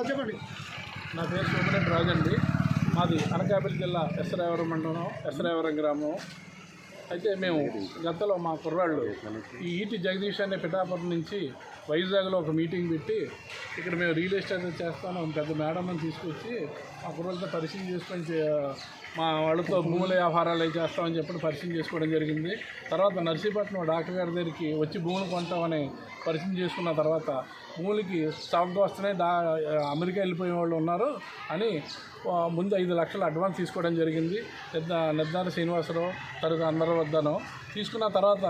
చెప్పండి. నా పేరు సోమిరెడ్డి రాజు అండి. మాది అనకాపల్లి జిల్లా ఎస్రాయవరం మండలం, ఎస్రాయవరం గ్రామం. అయితే మేము గతంలో మా కుర్రాళ్ళు ఈ ఈటి జగదీష్ అనే పిఠాపురం నుంచి వైజాగ్లో ఒక మీటింగ్ పెట్టి ఇక్కడ మేము రియల్ ఎస్టేట్ చేస్తాను పెద్ద మేడంని తీసుకొచ్చి మా కుర్రాళ్ళతో పరిచయం చేసుకొని మా వాళ్ళతో భూముల వ్యాపారాలు అవి చేస్తామని చెప్పి పరిచయం చేసుకోవడం జరిగింది. తర్వాత నర్సీపట్నం డాక్టర్ గారి దగ్గరికి వచ్చి భూములు కొంటామని పరిచయం చేసుకున్న తర్వాత భూములకి స్టాక్గా వస్తున్నాయి, అమెరికా వెళ్ళిపోయే వాళ్ళు ఉన్నారు అని ముందు 5 లక్షలు అడ్వాన్స్ తీసుకోవడం జరిగింది. నిర్ధారణ శ్రీనివాసరావు తర్వాత అందరి వద్దను తీసుకున్న తర్వాత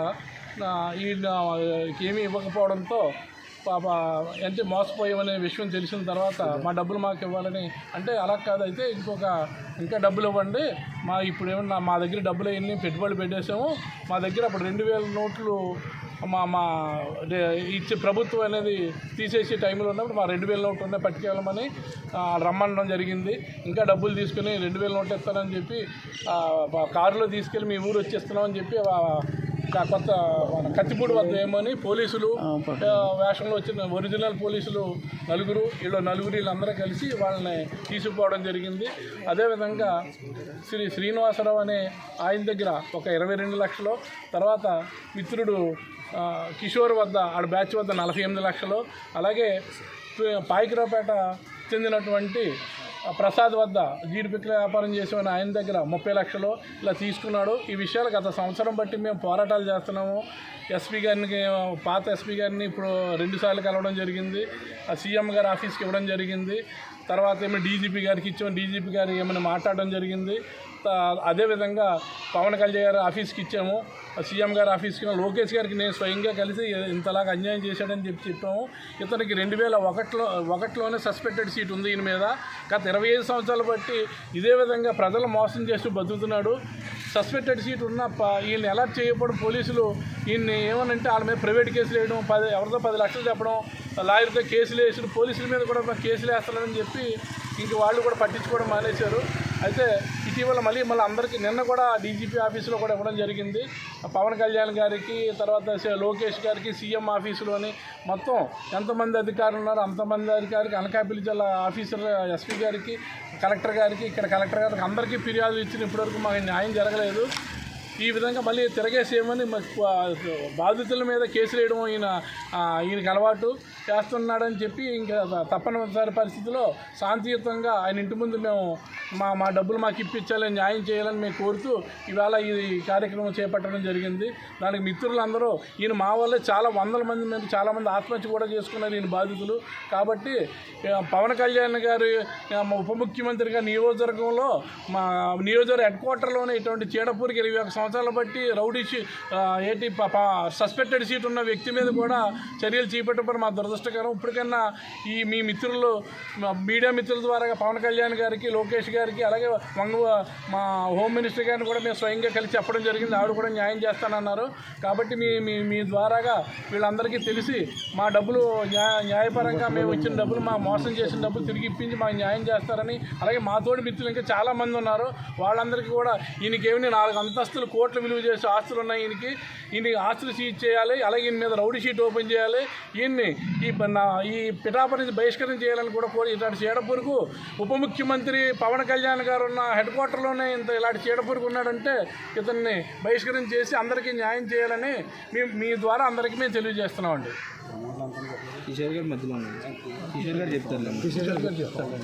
ఏమీ ఇవ్వకపోవడంతో పాప అంటే మోసపోయామనే విషయం తెలిసిన తర్వాత మా డబ్బులు మాకు ఇవ్వాలని అంటే అలా కాదు, అయితే ఇంకా డబ్బులు ఇవ్వండి, ఇప్పుడు ఏమన్నా మా దగ్గర డబ్బులు అవన్నీ పెట్టుబడులు పెట్టేసాము, మా దగ్గర అప్పుడు 2000 నోట్లు మా ఇచ్చే ప్రభుత్వం అనేది తీసేసే టైంలో ఉన్నప్పుడు మా 2000 నోట్లు ఉన్నాయి పట్టుకెళ్ళమని రమ్మనడం జరిగింది. ఇంకా డబ్బులు తీసుకుని 2000 నోట్లు ఇస్తానని చెప్పి కారులో తీసుకెళ్ళి మీ ఊరు వచ్చేస్తున్నామని చెప్పి కొత్త కత్తిపూడి వద్ద ఏమని పోలీసులు వేషంలో వచ్చిన ఒరిజినల్ పోలీసులు వీళ్ళందరూ కలిసి వాళ్ళని తీసుకుపోవడం జరిగింది. అదేవిధంగా శ్రీనివాసరావు అనే ఆయన దగ్గర ఒక 22 లక్షలు, తర్వాత మిత్రుడు కిషోర్ వద్ద బ్యాచ్ వద్ద 48 లక్షలు, అలాగే పాయికరావుపేట చెందినటువంటి ప్రసాద్ వద్ద జీడిపిక్కల వ్యాపారం చేసేవాడిని ఆయన దగ్గర 30 లక్షలు ఇలా తీసుకున్నాడు. ఈ విషయాలు గత సంవత్సరం బట్టి మేము పోరాటాలు చేస్తున్నాము. ఎస్పీ గారిని, పాత ఎస్పీ గారిని ఇప్పుడు 2 సార్లు కలవడం జరిగింది. సీఎం గారి ఆఫీస్కి ఇవ్వడం జరిగింది. తర్వాత ఏమో డీజీపీ గారికి ఇచ్చాము, డీజీపీ గారు ఏమైనా మాట్లాడడం జరిగింది. అదేవిధంగా పవన్ కళ్యాణ్ గారి ఆఫీస్కి ఇచ్చాము, సీఎం గారి ఆఫీస్కి లోకేష్ గారికి నేను స్వయంగా కలిసి ఇంతలాగా అన్యాయం చేశాడని చెప్పాము. ఇతనికి 2001లోనే సస్పెక్టెడ్ సీట్ ఉంది ఈయన మీద. గత 25 సంవత్సరాలు బట్టి ఇదే విధంగా ప్రజలు మోసం చేస్తూ బతుకుతున్నాడు. సస్పెక్టెడ్ సీట్ ఉన్న ఈయన్ని అలర్ట్ చేయకపోవడం, పోలీసులు ఈయన్ని ఏమనంటే వాళ్ళ మీద ప్రైవేట్ కేసులు వేయడం, ఎవరితో 10 లక్షలు చెప్పడం, లాయర్తో కేసులు వేసి పోలీసుల మీద కూడా కేసులు వేస్తారని చెప్పి ఇంక వాళ్ళు కూడా పట్టించుకోవడం మానేశారు. అయితే ఇటీవల మళ్ళీ అందరికీ నిన్న కూడా డీజీపీ ఆఫీసులో కూడా ఇవ్వడం జరిగింది. పవన్ కళ్యాణ్ గారికి, తర్వాత లోకేష్ గారికి, సీఎం ఆఫీసులోని మొత్తం ఎంతమంది అధికారులు ఉన్నారో అంతమంది అధికారికి, అనకాపల్లి జిల్లా ఆఫీసర్ ఎస్పీ గారికి, కలెక్టర్ గారికి, ఇక్కడ కలెక్టర్ గారికి అందరికీ ఫిర్యాదులు ఇచ్చిన ఇప్పటివరకు మాకు న్యాయం జరగలేదు. ఈ విధంగా మళ్ళీ తిరగేసేయమని బాధితుల మీద కేసులు వేయడం ఈయనకి అలవాటు చేస్తున్నాడని చెప్పి ఇంకా తప్పనిసరి పరిస్థితిలో శాంతియుతంగా ఆయన ఇంటి ముందు మేము మా డబ్బులు మాకు ఇప్పించాలని, న్యాయం చేయాలని మేము కోరుతూ ఇవాళ ఈ కార్యక్రమం చేపట్టడం జరిగింది. దానికి మిత్రులందరూ ఈయన మా వల్లే చాలా వందల మంది మీద చాలామంది ఆత్మహత్య కూడా చేసుకున్నారు ఈయన బాధితులు. కాబట్టి పవన్ కళ్యాణ్ గారు ఉప ముఖ్యమంత్రిగా నియోజకవర్గంలో మా నియోజకవర్గ హెడ్ క్వార్టర్లోనే ఇటువంటి చీడపూరికి 21 సంవత్సరాలు బట్టి రౌడీ సస్పెక్టెడ్ సీట్ ఉన్న వ్యక్తి మీద కూడా చర్యలు చేపట్టడం మా దురదృష్టకరం. ఇప్పటికన్నా మీ మిత్రులు, మీడియా మిత్రుల ద్వారా పవన్ కళ్యాణ్ గారికి, లోకేష్ గారికి, అలాగే మా హోమ్ మినిస్టర్ గారిని కూడా మేము స్వయంగా కలిసి చెప్పడం జరిగింది. ఆవిడ కూడా న్యాయం చేస్తానన్నారు. కాబట్టి మీ ద్వారాగా వీళ్ళందరికీ తెలిసి మా డబ్బులు న్యాయపరంగా మేము ఇచ్చిన డబ్బులు, మా మోసం చేసిన డబ్బులు తిరిగి ఇప్పించి మాకు న్యాయం చేస్తారని, అలాగే మా తోటి మిత్రులు ఇంకా చాలామంది ఉన్నారు, వాళ్ళందరికీ కూడా ఈయనకేమి 4 అంతస్తులు కోట్ల విలువ చేసే ఆస్తులు ఉన్నాయి, ఈయన ఆస్తులు సీజ్ చేయాలి, అలాగే ఈయన మీద రౌడీ షీట్ ఓపెన్ చేయాలి, ఈయన్ని ఈ పిఠాపురం బహిష్కరణ చేయాలని కూడా కోరి ఇలాంటి చీడపురుగు ఉప ముఖ్యమంత్రి పవన్ కళ్యాణ్ గారు ఉన్న హెడ్ క్వార్టర్లోనే ఇలాంటి చీడపురుగు ఉన్నాడంటే ఇతన్ని బహిష్కరణ చేసి అందరికీ న్యాయం చేయాలని మీ ద్వారా అందరికీ మేము తెలియజేస్తున్నామండి. కిషోర్ గారు మధ్యలో కిషోర్ గారు చెప్తారు.